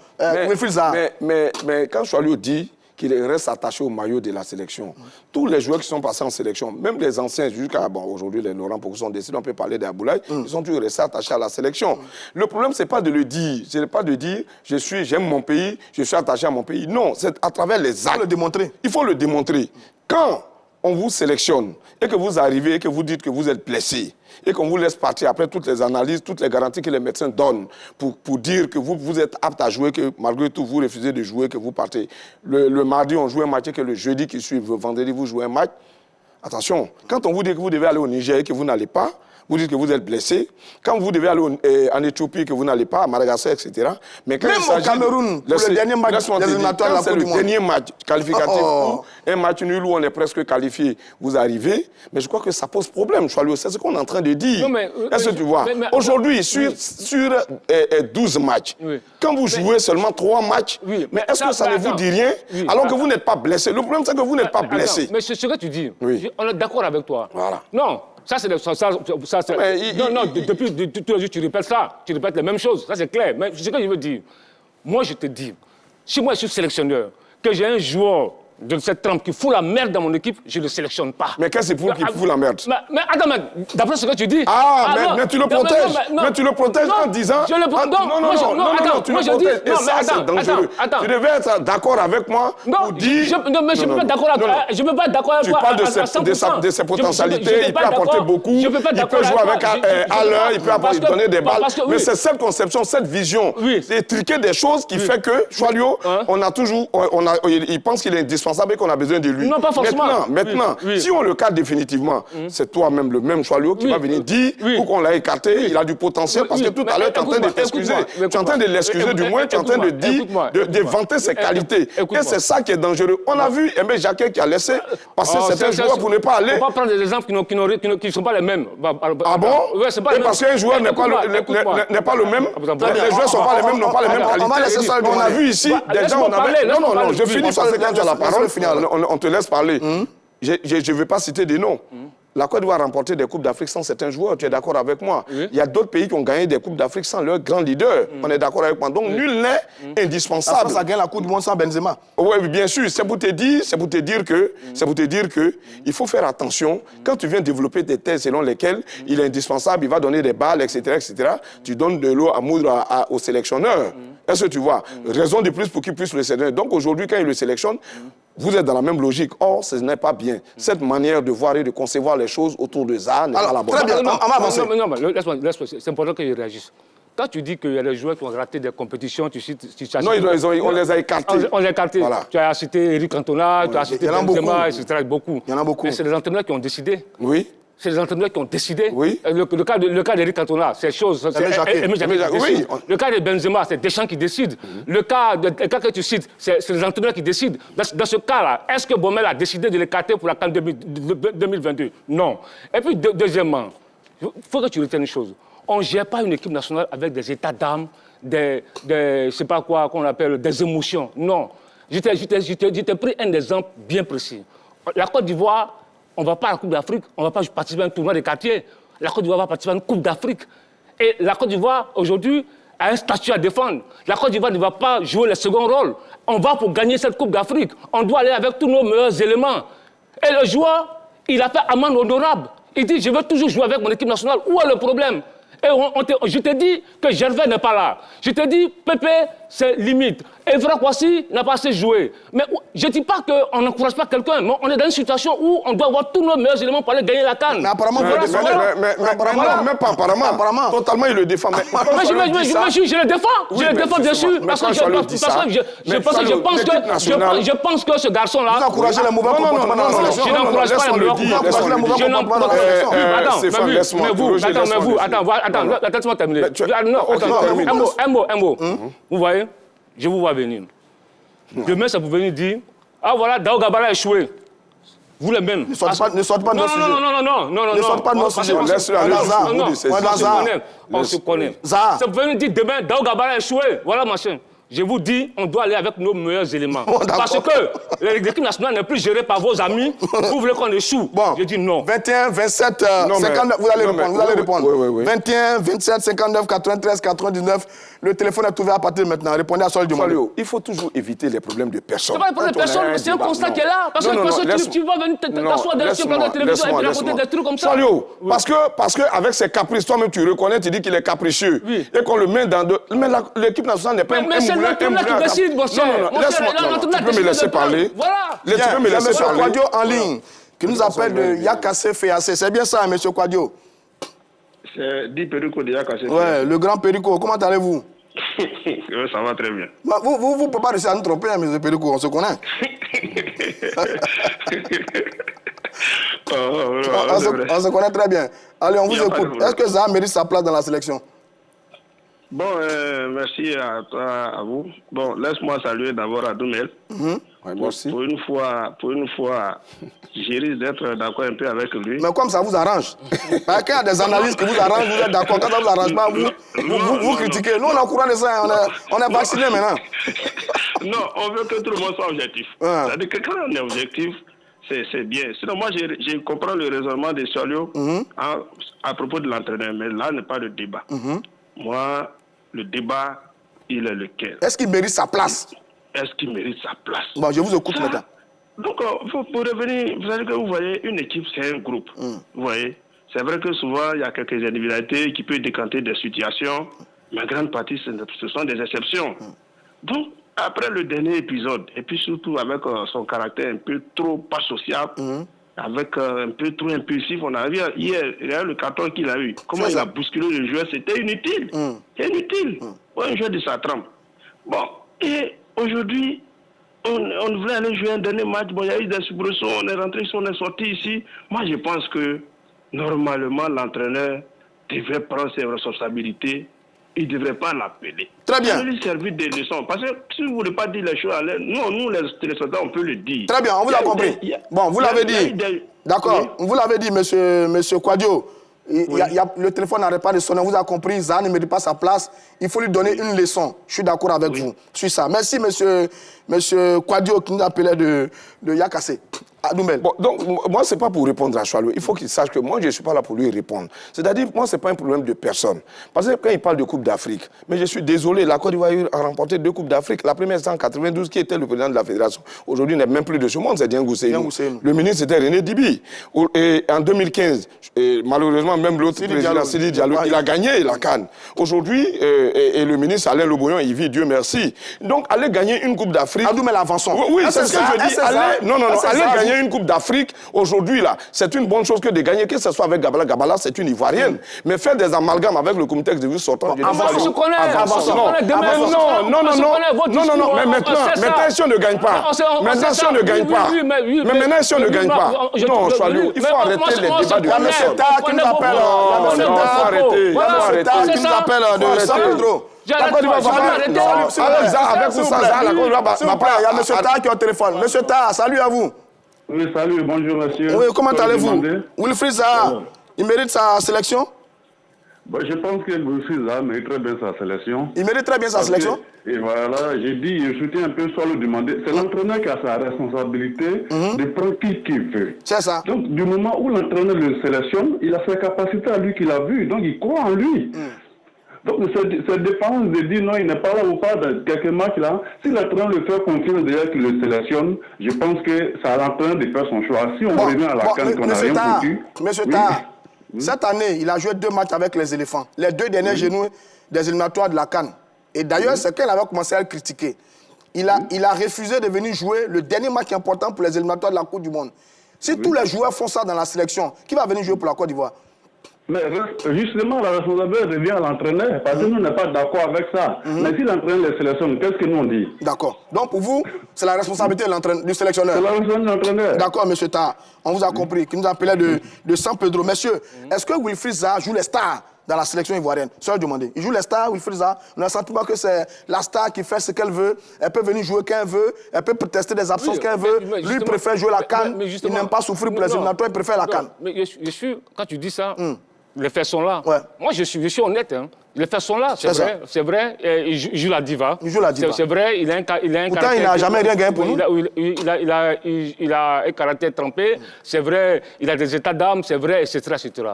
Mais quand Choilio dit qu'il reste attaché au maillot de la sélection, tous les joueurs qui sont passés en sélection, même les anciens, jusqu'à aujourd'hui les Laurent Pogba sont décidés, on peut parler d'Aboulaye, ils sont toujours restés attachés à la sélection. Le problème, c'est pas de le dire, c'est pas de dire j'aime mon pays, je suis attaché à mon pays. Non, c'est à travers les actes. Il faut le démontrer. Il faut le démontrer. Quand on vous sélectionne et que vous arrivez et que vous dites que vous êtes blessé et qu'on vous laisse partir après toutes les analyses, toutes les garanties que les médecins donnent pour dire que vous êtes apte à jouer, que malgré tout vous refusez de jouer, que vous partez. Le mardi, on joue un match et que le jeudi qui suit, le vendredi, vous jouez un match. Attention, quand on vous dit que vous devez aller au Niger et que vous n'allez pas, vous dites que vous êtes blessé. Quand vous devez aller en Éthiopie, que vous n'allez pas, à Madagascar, etc. Mais quand même au Cameroun, pour le dernier match des éliminatoires de la Coupe du Monde. C'est le dernier match qualificatif, un match nul où on est presque qualifié, vous arrivez. Mais je crois que ça pose problème, Choilio. C'est ce qu'on est en train de dire. Est-ce que tu vois? Aujourd'hui, sur 12 matchs, quand vous jouez seulement 3 matchs, mais est-ce que ça ne vous dit rien alors que vous n'êtes pas blessé? Le problème, c'est que vous n'êtes pas blessé. Mais c'est ce que tu dis. On est d'accord avec toi. Voilà. Non. Ça, c'est... Non, depuis tous les jours, tu répètes ça. Tu répètes les mêmes choses. Ça, c'est clair. Mais ce que je veux dire, moi, je te dis, si moi, je suis sélectionneur, que j'ai un joueur de cette trempe qui fout la merde dans mon équipe, je ne le sélectionne pas. Mais qu'est-ce que c'est pour qui fout la merde? Mais attends, d'après ce que tu dis... mais tu le protèges. Mais tu le protèges en disant... Je le protège. Non, tu le protèges. Et ça, c'est dangereux. Tu devais être d'accord avec moi pour dire... Non, mais je ne peux pas être d'accord avec toi. Je ne peux pas être d'accord avec toi. Tu parles de ses potentialités, il peut apporter beaucoup, il peut jouer avec à l'heure, il peut donner des balles. Mais c'est cette conception, cette vision, c'est triquer des choses qui fait que Choilio, on a toujours... Il pense qu'il est indispensable et qu'on a besoin de lui. Non, pas forcément. Maintenant, si on le cadre définitivement, c'est toi-même, le même Choilio, qui va venir dire pour qu'on l'a écarté, il a du potentiel, parce que tout à l'heure, tu es en train de t'excuser. Tu es en train de l'excuser, du moins, tu es en train de dire, de vanter ses qualités. Et c'est ça qui est dangereux. On a vu Aimé Jacquet qui a laissé passer certains joueurs pour ne pas aller. On va prendre des exemples qui ne sont pas les mêmes. Ah bon? Et parce qu'un joueur n'est pas le même, les joueurs ne sont pas les mêmes, n'ont pas les mêmes qualités. On a vu ici, des gens, on avait... Non, je finis parce que quand tu as la parole, on te laisse parler. Je ne vais pas citer des noms. La Côte d'Ivoire a remporté des Coupes d'Afrique sans certains joueurs, tu es d'accord avec moi? Il y a d'autres pays qui ont gagné des Coupes d'Afrique sans leurs grands leaders. On est d'accord avec moi. Donc nul n'est indispensable. La France a gagné la Coupe du Monde sans Benzema. Oui, bien sûr. C'est pour te dire que il faut faire attention. Quand tu viens développer des thèses selon lesquelles il est indispensable, il va donner des balles, etc., tu donnes de l'eau à moudre au sélectionneur. Est-ce que tu vois? Raison de plus pour qu'il puisse le sélectionner. Donc aujourd'hui, quand il le sélectionne, vous êtes dans la même logique. Or, ce n'est pas bien. Cette manière de voir et de concevoir les choses autour de Zaha n'est pas la bonne. Très bien, on va avancer. Non, laisse-moi, c'est important que je réagisse. Quand tu dis qu'il y a des joueurs qui ont raté des compétitions, tu cites... Non, on les a écartés. On les a écartés. Voilà. Tu as cité Eric Cantona, tu as cité Benzema, etc. Beaucoup. Il y en a beaucoup. Mais c'est les entraîneurs qui ont décidé. Oui. C'est les entraîneurs qui ont décidé. Oui. Le cas d'Eric Cantona, c'est chose. Oui. Le cas de Benzema, c'est Deschamps qui décide. Le cas que tu cites, c'est les entraîneurs qui décident. Dans ce cas-là, est-ce que Baumel a décidé de l'écarter pour la CAN 2022? Non. Et puis, deuxièmement, il faut que tu retiennes une chose. On ne gère pas une équipe nationale avec des états d'âme, je ne sais pas quoi qu'on appelle, des émotions. Non. Je t'ai pris un exemple bien précis. La Côte d'Ivoire, on ne va pas à la Coupe d'Afrique, on ne va pas participer à un tournoi des quartiers. La Côte d'Ivoire va participer à une Coupe d'Afrique. Et la Côte d'Ivoire, aujourd'hui, a un statut à défendre. La Côte d'Ivoire ne va pas jouer le second rôle. On va pour gagner cette Coupe d'Afrique. On doit aller avec tous nos meilleurs éléments. Et le joueur, il a fait amende honorable. Il dit, je veux toujours jouer avec mon équipe nationale. Où est le problème? Et je te dis que Gervais n'est pas là. Je te dis, Pépé, c'est limite. Evra Kwasi n'a pas assez joué. Mais je ne dis pas qu'on n'encourage pas quelqu'un, mais on est dans une situation où on doit avoir tous nos meilleurs éléments pour aller gagner la CAN. Mais apparemment, même pas apparemment. Totalement, il le défend. Mais je le défends. Je le défends dessus. Parce que je pense que ce garçon-là... Vous encouragez le mauvais comportement dans la sélection. Je n'encourage pas le mauvais comportement. Attends, laisse-moi terminer. Un mot. Vous voyez, je vous vois venir. Demain, ça peut venir dire, ah voilà, Dao Gabara a échoué. Vous les mêmes. Ne sortez pas de nos sujets. Non. Ne sortez pas de nos sujets. On se connaît. Ça peut venir dire demain, Dao Gabara a échoué. Voilà, machin. Je vous dis, on doit aller avec nos meilleurs éléments. Parce que l'équipe nationale n'est plus gérée par vos amis. Vous voulez qu'on échoue. Bon, je dis non. 21, 27, 59, vous allez répondre. Oui. 21, 27, 59, 93, 99. Le téléphone est ouvert à partir de maintenant. Répondez à Sol du monde. Il faut toujours éviter les problèmes de personnes. C'est pas les problèmes de personnes, c'est un constat qui est là. Parce que tu vas venir t'asseoir dans la télévision et puis raconter des trucs comme ça. Salio, parce que avec ses caprices, toi-même tu reconnais, tu dis qu'il est capricieux. Et qu'on le met dans de... Mais l'équipe nationale n'est pas un moulin. Mais c'est l'entraîneur qui décide, mon cher. Tu peux me laisser parler. Voilà. Tu peux me laisser M. parler. Kouadio en ligne, qui nous appelle de Yakassé Féassé. C'est bien ça, M. Kouadio? C'est dit Perico de Yakassé. Ouais, le grand Perico. Comment allez-vous? Ça va très bien. Vous ne pouvez pas réussir à nous tromper, M. Perico, on se connaît. On se connaît très bien. Allez, on vous écoute. Est-ce que Zaha mérite sa place dans la sélection? Bon, merci à toi, à vous. Bon, laisse-moi saluer d'abord à Doumel. Ouais, merci. Pour une fois, je risque d'être d'accord un peu avec lui. Mais comme ça vous arrange. Quand il y a des analyses qui vous arrangent, vous êtes d'accord. Quand ça ne vous arrange pas, vous critiquez. Nous, on est au courant de ça. On est vaccinés maintenant. Non, on veut que tout le monde soit objectif. C'est-à-dire que quand on est objectif, c'est bien. Sinon, moi, je comprends le raisonnement de Solio à propos de l'entraîneur. Mais là, n'est pas le débat. Moi, le débat, il est lequel? Est-ce qu'il mérite sa place? Est-ce qu'il mérite sa place? Bon, je vous écoute maintenant. Donc, pour revenir, vous savez que vous voyez, une équipe, c'est un groupe. Vous voyez, c'est vrai que souvent, il y a quelques individualités qui peuvent décanter des situations, mais en grande partie, ce sont des exceptions. Donc, après le dernier épisode, et puis surtout avec son caractère un peu trop pas sociable, avec un peu trop impulsif, on a vu hier, le carton qu'il a eu, comment il a bousculé le joueur, c'était inutile. C'est inutile pour un joueur de sa trempe. Bon, et aujourd'hui, on voulait aller jouer un dernier match, bon, il y a eu des soubresauts, on est rentré, on est sorti ici. Moi, je pense que, normalement, l'entraîneur devrait prendre ses responsabilités. Il ne devrait pas l'appeler. Très bien. Il lui servir des leçons. Parce que si vous ne voulez pas dire les choses à l'air, nous, les téléspectateurs, on peut le dire. Très bien, on vous a compris. Bon, vous l'avez dit. D'accord, vous l'avez dit, monsieur Kouadio. Le téléphone n'arrête pas de sonner, on vous a compris. Zaha ne mérite pas sa place. Il faut lui donner une leçon. Je suis d'accord avec vous. Sur ça. Merci, monsieur Kouadio, qui nous appelait de Yakassé. Bon, donc, moi, ce n'est pas pour répondre à Choualou. Il faut qu'il sache que moi, je ne suis pas là pour lui répondre. C'est-à-dire, moi, ce n'est pas un problème de personne. Parce que quand il parle de Coupe d'Afrique, mais je suis désolé, la Côte d'Ivoire a remporté 2 Coupes d'Afrique. La première, c'est en 92, qui était le président de la fédération. Aujourd'hui, il n'est même plus de ce monde, c'est Dieng Ousseynou. Le ministre, c'était René Dibi. Et en 2015, malheureusement, même l'autre président, Sidi Diallo, il a gagné la CAN. Aujourd'hui, et le ministre Alain Leboyon, il vit, Dieu merci. Donc, aller gagner une Coupe d'Afrique... Adoumel, avançons. Oui, c'est ce que je dis. Aller gagner une Coupe d'Afrique, aujourd'hui, là, c'est une bonne chose que de gagner, que ce soit avec Gabala. Gabala, c'est une Ivoirienne. Mais faire des amalgames avec le comité exécutif sortant... On se connaît. Non, mais maintenant, si on ne gagne pas. Maintenant, si on ne gagne pas. Mais maintenant, si on ne gagne pas. Non, Choualou, il faut arrêter les débats de M. Tar qui nous appelle. Non, il faut arrêter. Il faut arrêter. Qui nous appelle de San Pedro. Avec ou sans Zaha, la Côte d'Ivoire va pas... Il y a M. Tar qui est au téléphone. M. Tar, salut à vous. Oui, salut, bonjour monsieur. Oui, comment allez-vous? Wilfried Zaha, il mérite sa sélection? Je pense que Wilfried Zaha mérite très bien sa sélection. Il mérite très bien sa sélection? Et voilà, j'ai dit, je soutiens un peu soit le demander. C'est l'entraîneur qui a sa responsabilité de prendre qui veut. C'est ça. Donc, du moment où l'entraîneur le sélectionne, il a ses capacités à lui qu'il a vues. Donc, il croit en lui. Donc, cette défense de dire non, il n'est pas là ou pas dans quelques matchs là, si l'entraîneur le fait confiance déjà qu'il le sélectionne, je pense que ça l'entraîneur de faire son choix. Si on revient à la CAN qu'on n'a rien foutu. Monsieur Tar, cette année, il a joué 2 matchs avec les éléphants. Les 2 derniers genoux des éliminatoires de la CAN. Et d'ailleurs, c'est qu'elle avait commencé à le critiquer. il a refusé de venir jouer le dernier match important pour les éliminatoires de la Coupe du Monde. Si tous les joueurs font ça dans la sélection, qui va venir jouer pour la Côte d'Ivoire? Mais justement, la responsabilité revient à l'entraîneur, parce que nous n'est pas d'accord avec ça. Mais si l'entraîneur les sélectionne, qu'est-ce que nous on dit? D'accord. Donc pour vous, c'est la responsabilité du sélectionneur. C'est la responsabilité de l'entraîneur. D'accord, M. Tahar. On vous a compris, qui nous appelait de San Pedro. Monsieur, est-ce que Wilfried Zaha joue les stars dans la sélection ivoirienne? Ça, je demandais. Il joue les stars, Wilfried Zaha. On a le sentiment que c'est la star qui fait ce qu'elle veut. Elle peut venir jouer quand elle veut. Elle peut tester des absences quand elle veut. Lui, il préfère jouer la CAN. Il n'aime pas souffrir pour les éliminatoires. Il préfère la CAN. Mais je suis, quand tu dis ça, les faits sont là. Ouais. Moi, je suis honnête. Hein. Les faits sont là, c'est vrai. Il joue la diva. Il joue la diva. C'est vrai, il a un Pourtant, caractère... il n'a jamais rien gagné pour nous. Il a un caractère trempé. C'est vrai, il a des états d'âme, c'est vrai, etc., etc.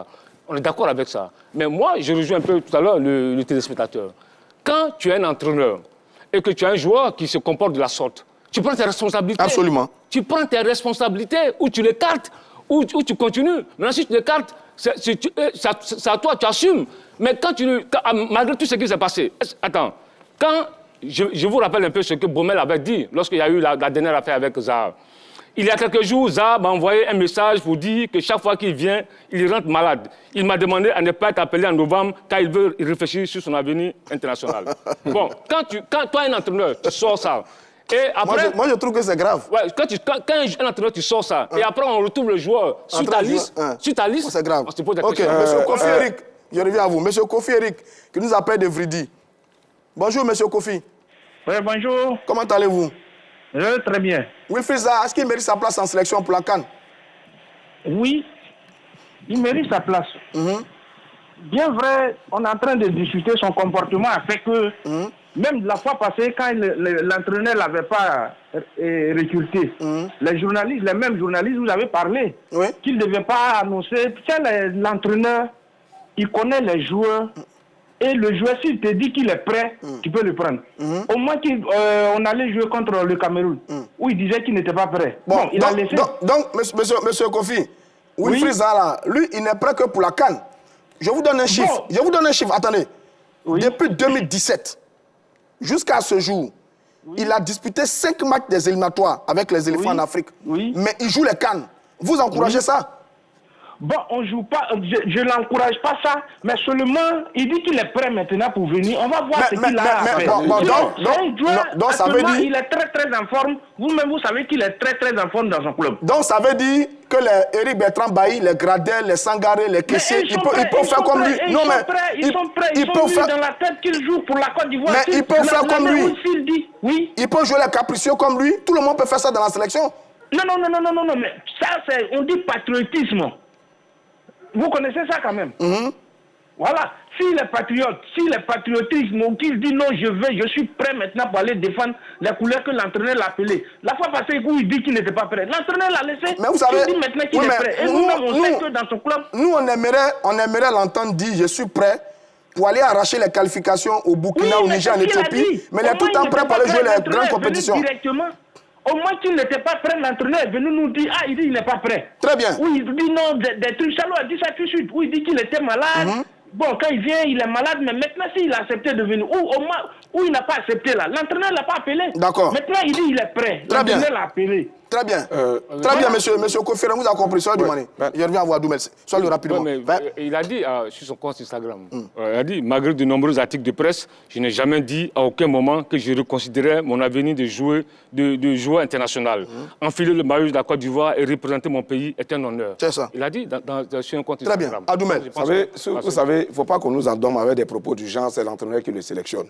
On est d'accord avec ça. Mais moi, je rejoins un peu tout à l'heure le téléspectateur. Quand tu es un entraîneur et que tu as un joueur qui se comporte de la sorte, tu prends tes responsabilités. Absolument. Tu prends tes responsabilités ou tu l'écartes ou tu continues. Maintenant, si tu l'écartes, c'est à toi, tu assumes. Mais malgré tout ce qui s'est passé, attends, je vous rappelle un peu ce que Baumel avait dit lorsqu'il y a eu la dernière affaire avec Zaha. Il y a quelques jours, Zaha m'a envoyé un message pour dire que chaque fois qu'il vient, il rentre malade. Il m'a demandé à ne pas être appelé en novembre car il veut réfléchir sur son avenir international. Bon, quand toi, un entraîneur, tu sors ça. Et après, moi, je trouve que c'est grave. Ouais, quand un entraîneur, tu sors ça. Et après, on retrouve le joueur sur ta liste. C'est grave. On se pose des questions. Monsieur Kofi Eric, je reviens à vous. Monsieur Kofi Eric, qui nous appelle de Vridi. Bonjour, monsieur Kofi. Oui, bonjour. Comment allez-vous? Très bien. Wilfried Zaha, est-ce qu'il mérite sa place en sélection pour la CAN? Oui, il mérite sa place. Bien vrai, on est en train de discuter son comportement a fait que, même la fois passée, quand l'entraîneur ne l'avait pas recruté, les mêmes journalistes vous avez parlé qu'il ne devait pas annoncer. L'entraîneur, il connaît les joueurs. Et le joueur, s'il te dit qu'il est prêt, tu peux le prendre. Au moins qu'on allait jouer contre le Cameroun, où il disait qu'il n'était pas prêt. Bon, il a laissé. Donc, monsieur Kofi, Wilfried Zaha, lui, il n'est prêt que pour la CAN. Je vous donne un chiffre. Je vous donne un chiffre. Attendez. Depuis 2017, jusqu'à ce jour, il a disputé 5 matchs des éliminatoires avec les éléphants en Afrique. Mais il joue les CAN. Vous encouragez ça? Bon, on joue pas, je l'encourage pas ça, mais seulement, il dit qu'il est prêt maintenant pour venir. On va voir ce qu'il a à faire. Donc, ça veut dire... Il est très en forme. Vous-même, vous savez qu'il est très en forme dans son club. Donc, ça veut dire que les Eric Bertrand Bailly, les Gradel, les Sangaré, les Kessier, ils peuvent faire comme lui. Non, mais ils sont prêts. Ils sont mis dans la tête qu'ils jouent pour la Côte d'Ivoire. Mais ils peuvent faire comme lui. Ils peuvent jouer les capricieux comme lui. Tout le monde peut faire ça dans la sélection. Non, mais ça, on dit patriotisme. Vous connaissez ça quand même. Voilà. S'il est patriote, s'il est patriotisme, ou qu'il dit non, je suis prêt maintenant pour aller défendre les couleurs que l'entraîneur l'a appelé. La fois passée, où il dit qu'il n'était pas prêt, l'entraîneur l'a laissé. Mais vous savez, il dit maintenant qu'il est prêt. Et nous-mêmes, on sait que dans son club... Nous, on aimerait l'entendre dire je suis prêt pour aller arracher les qualifications au Burkina, au Niger, en Éthiopie. Mais il est tout le temps prêt pour aller jouer les grandes compétitions. Au moins qu'il n'était pas prêt, l'entraîneur est venu nous dire, il dit qu'il n'est pas prêt. Très bien. Oui, il dit non, des trucs, ça lui a dit ça tout de suite. Oui, il dit qu'il était malade. Bon, quand il vient, il est malade, mais maintenant, s'il a accepté de venir, ou au moins, où il n'a pas accepté là, l'entraîneur ne l'a pas appelé. D'accord. Maintenant, il dit qu'il est prêt. L'entraîneur l'a appelé. Très bien. Très bien, monsieur Kofi, vous avez compris. Soyez du Mané. Je reviens à vous, Adoumel. Soyez rapidement. Il a dit sur son compte Instagram, il a dit, malgré de nombreux articles de presse, je n'ai jamais dit à aucun moment que je reconsidérais mon avenir de joueur international. Enfiler le maillot de la Côte d'Ivoire et représenter mon pays est un honneur. C'est ça. Il a dit sur un compte Très Instagram. Très bien. Adoumel. Vous savez, il ne faut pas qu'on nous endorme avec des propos du genre, c'est l'entraîneur qui le sélectionne.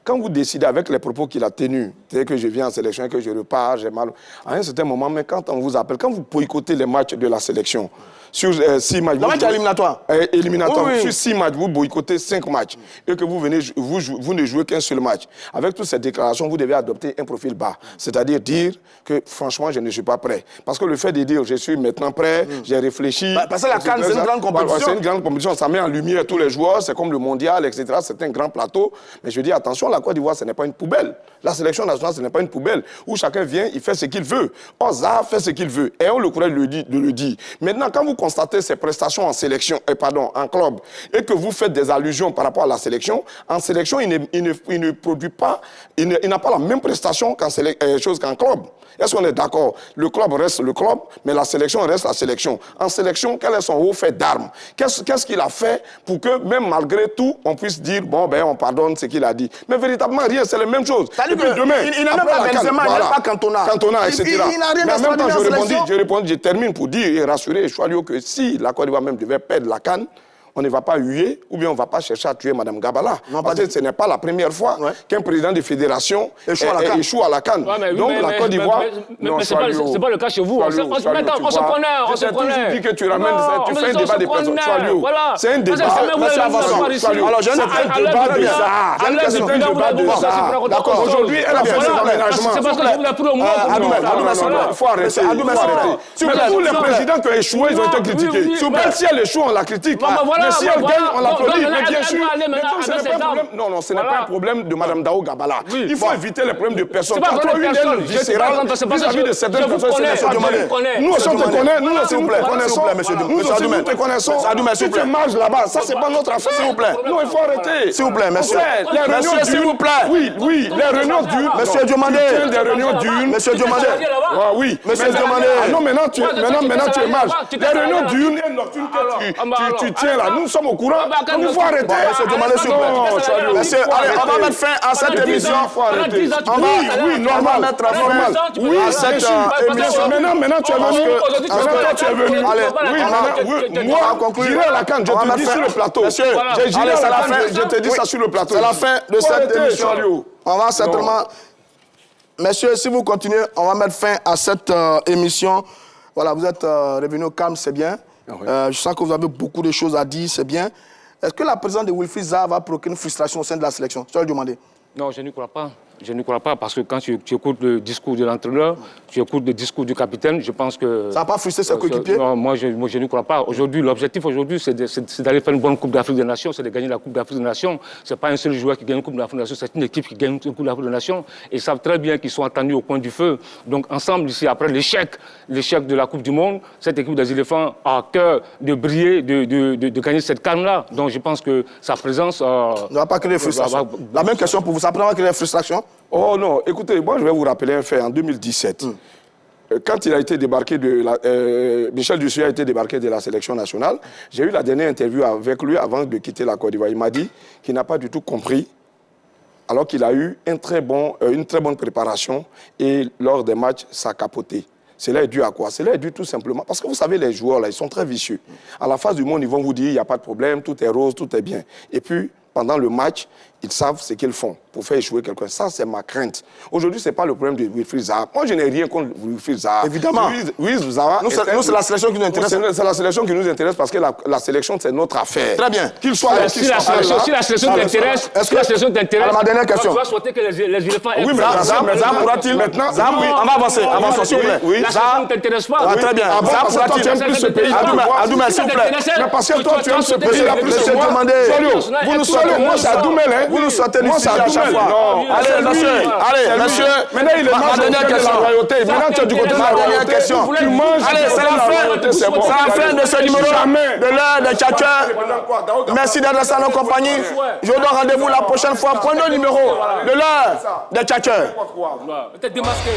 Quand vous décidez avec les propos qu'il a tenus, c'est que je viens en sélection, que je repars, j'ai mal, à un certain moment, mais quand on vous appelle, quand vous boycottez les matchs de la sélection, sur 6 matchs... Le match éliminatoire. Éliminatoire. Oui. Sur 6 matchs, vous boycottez 5 matchs. Et que vous ne jouez qu'un seul match. Avec toutes ces déclarations, vous devez adopter un profil bas. C'est-à-dire dire que, franchement, je ne suis pas prêt. Parce que le fait de dire, je suis maintenant prêt, j'ai réfléchi... Parce que la CAN, c'est une grande compétition. C'est une grande compétition. Ça met en lumière tous les joueurs. C'est comme le mondial, etc. C'est un grand plateau. Mais je dis, attention, la Côte d'Ivoire, ce n'est pas une poubelle. La sélection nationale, ce n'est pas une poubelle. Où chacun vient, il fait ce qu'il veut. Zaha fait ce qu'il veut. Et on le courage de le dire. Maintenant, quand vous constatez ses prestations en sélection, en club, et que vous faites des allusions par rapport à la sélection, en sélection, il ne produit pas, il n'a pas la même prestation qu'en club. Est-ce qu'on est d'accord? Le club reste le club, mais la sélection reste la sélection. En sélection, quel est son haut fait d'armes? Qu'est-ce qu'il a fait pour que, même malgré tout, on puisse dire, bon, ben, on pardonne ce qu'il a dit. Mais véritablement, rien, c'est la même chose. Et puis demain, il n'a même pas Benzema, il n'a pas Cantona. Cantona, etc. Il n'a rien mais en même temps, je termine pour dire et rassurer Choualio que si la Côte d'Ivoire même devait perdre la CAN, on ne va pas huer ou bien on ne va pas chercher à tuer Mme Gabala. Non, parce que ce n'est pas la première fois qu'un président de fédération échoue à la CAN. Donc la Côte d'Ivoire... Mais ce n'est pas le cas chez vous. On se connaît. Tu dis que tu ramènes, tu fais un débat de personnes. C'est un débat. Alors, j'ai un débat de ça. C'est un débat de ça. D'accord. Aujourd'hui, elle a fait ses aménagements. C'est parce que je vous l'ai pris au moins. Il faut arrêter. Mais tous les présidents qui ont échoué, ils ont été critiqués. Même si elle échoue, on la critique. Mais si elle gagne, on l'applaudit. Mais bien sûr, non, ce n'est pas un problème de Mme Dao Gabala. Il faut éviter les problèmes de personnes. Quand tu as eu une haine viscérale vis-à-vis de certaines personnes, nous aussi on te connaît, nous aussi nous te connaissons. Nous aussi nous te connaissons. Si tu marches là-bas, ça c'est pas notre affaire. S'il vous plaît. Non, il faut arrêter. S'il vous plaît, monsieur. Monsieur, s'il vous plaît. Oui, les réunions durent. Monsieur Diomandé. Des réunions durent. Monsieur Diomandé. Oui. Monsieur Diomandé. Non, maintenant tu es marches. Les réunions durent et nocturnes que tu tiens là. Nous sommes au courant. Donc il faut arrêter. Monsieur Diomandé, s'il vous plaît. Monsieur, allez, on va mettre fin à cette émission. Oui, normal. Oui, à cette émission. Maintenant, tu es venu. Moi, j'irai à la CAN, je te dis sur le plateau. Monsieur, je te dis ça sur le plateau. C'est la fin de cette émission. On va certainement... Messieurs, si vous continuez, on va mettre fin à cette émission. Voilà, vous êtes revenus au calme, c'est bien. Je sens que vous avez beaucoup de choses à dire, c'est bien. Est-ce que la présence de Wilfried Zaha va provoquer une frustration au sein de la sélection? Je vais le demander. Non, je ne crois pas. Je ne crois pas parce que quand tu écoutes le discours de l'entraîneur, tu écoutes le discours du capitaine, je pense que... Ça n'a pas frustré ses coéquipiers? Non, moi je ne crois pas. Aujourd'hui, l'objectif aujourd'hui, c'est d'aller faire une bonne Coupe d'Afrique des Nations, c'est de gagner la Coupe d'Afrique des Nations. Ce n'est pas un seul joueur qui gagne une Coupe d'Afrique des Nations, c'est une équipe qui gagne une Coupe d'Afrique des Nations. Et ils savent très bien qu'ils sont attendus au coin du feu. Donc ensemble, ici, après l'échec de la Coupe du Monde, cette équipe des éléphants a à cœur de briller, de gagner cette canne-là. Donc je pense que sa présence... ne va pas créer de frustration. La même question pour vous, ça ne va pas créer de frustration? Oh non, écoutez, moi je vais vous rappeler un fait. En 2017, quand il a été débarqué Michel Dussuyer a été débarqué de la sélection nationale, j'ai eu la dernière interview avec lui avant de quitter la Côte d'Ivoire. Il m'a dit qu'il n'a pas du tout compris, alors qu'il a eu une très bonne préparation et lors des matchs, ça a capoté. Cela est dû à quoi? Cela est dû tout simplement parce que vous savez, les joueurs là, ils sont très vicieux. À la face du monde, ils vont vous dire il n'y a pas de problème, tout est rose, tout est bien. Et puis, pendant le match, ils savent ce qu'ils font pour faire échouer quelqu'un. Ça, c'est ma crainte. Aujourd'hui, ce n'est pas le problème de Wilfried Zaha. Moi, je n'ai rien contre Wilfried Zaha. Évidemment. Zaha. Nous, c'est la sélection qui nous intéresse. C'est la sélection qui nous intéresse parce que la sélection, c'est notre affaire. Très bien. Qu'il soit là. Si la sélection t'intéresse, ma dernière question. Tu vas souhaiter que les éléphants... Oui, mais Zaha pourra-t-il maintenant... On va avancer, s'il vous plaît. La sélection ne t'intéresse pas. Très bien. Zaha pourra-t-il... Tu aimes plus ce pays. Adoumel, s'il vous plaît. Mais parce que toi, tu aimes ce pays. Monsieur Diomandé. Vous nous sortez, moi, c'est Adoumel. Vous nous sortez ici à chaque fois. Allez, monsieur. Maintenant, il est ma dernière question. Maintenant, tu es du côté de la royauté. Tu manges. Allez, c'est la fin de ce numéro de l'heure des tchatcheurs. Merci d'être resté à nos compagnies. Je vous donne rendez-vous la prochaine fois. Prenez le numéro de l'heure des tchatcheurs. Peut-être démasqué.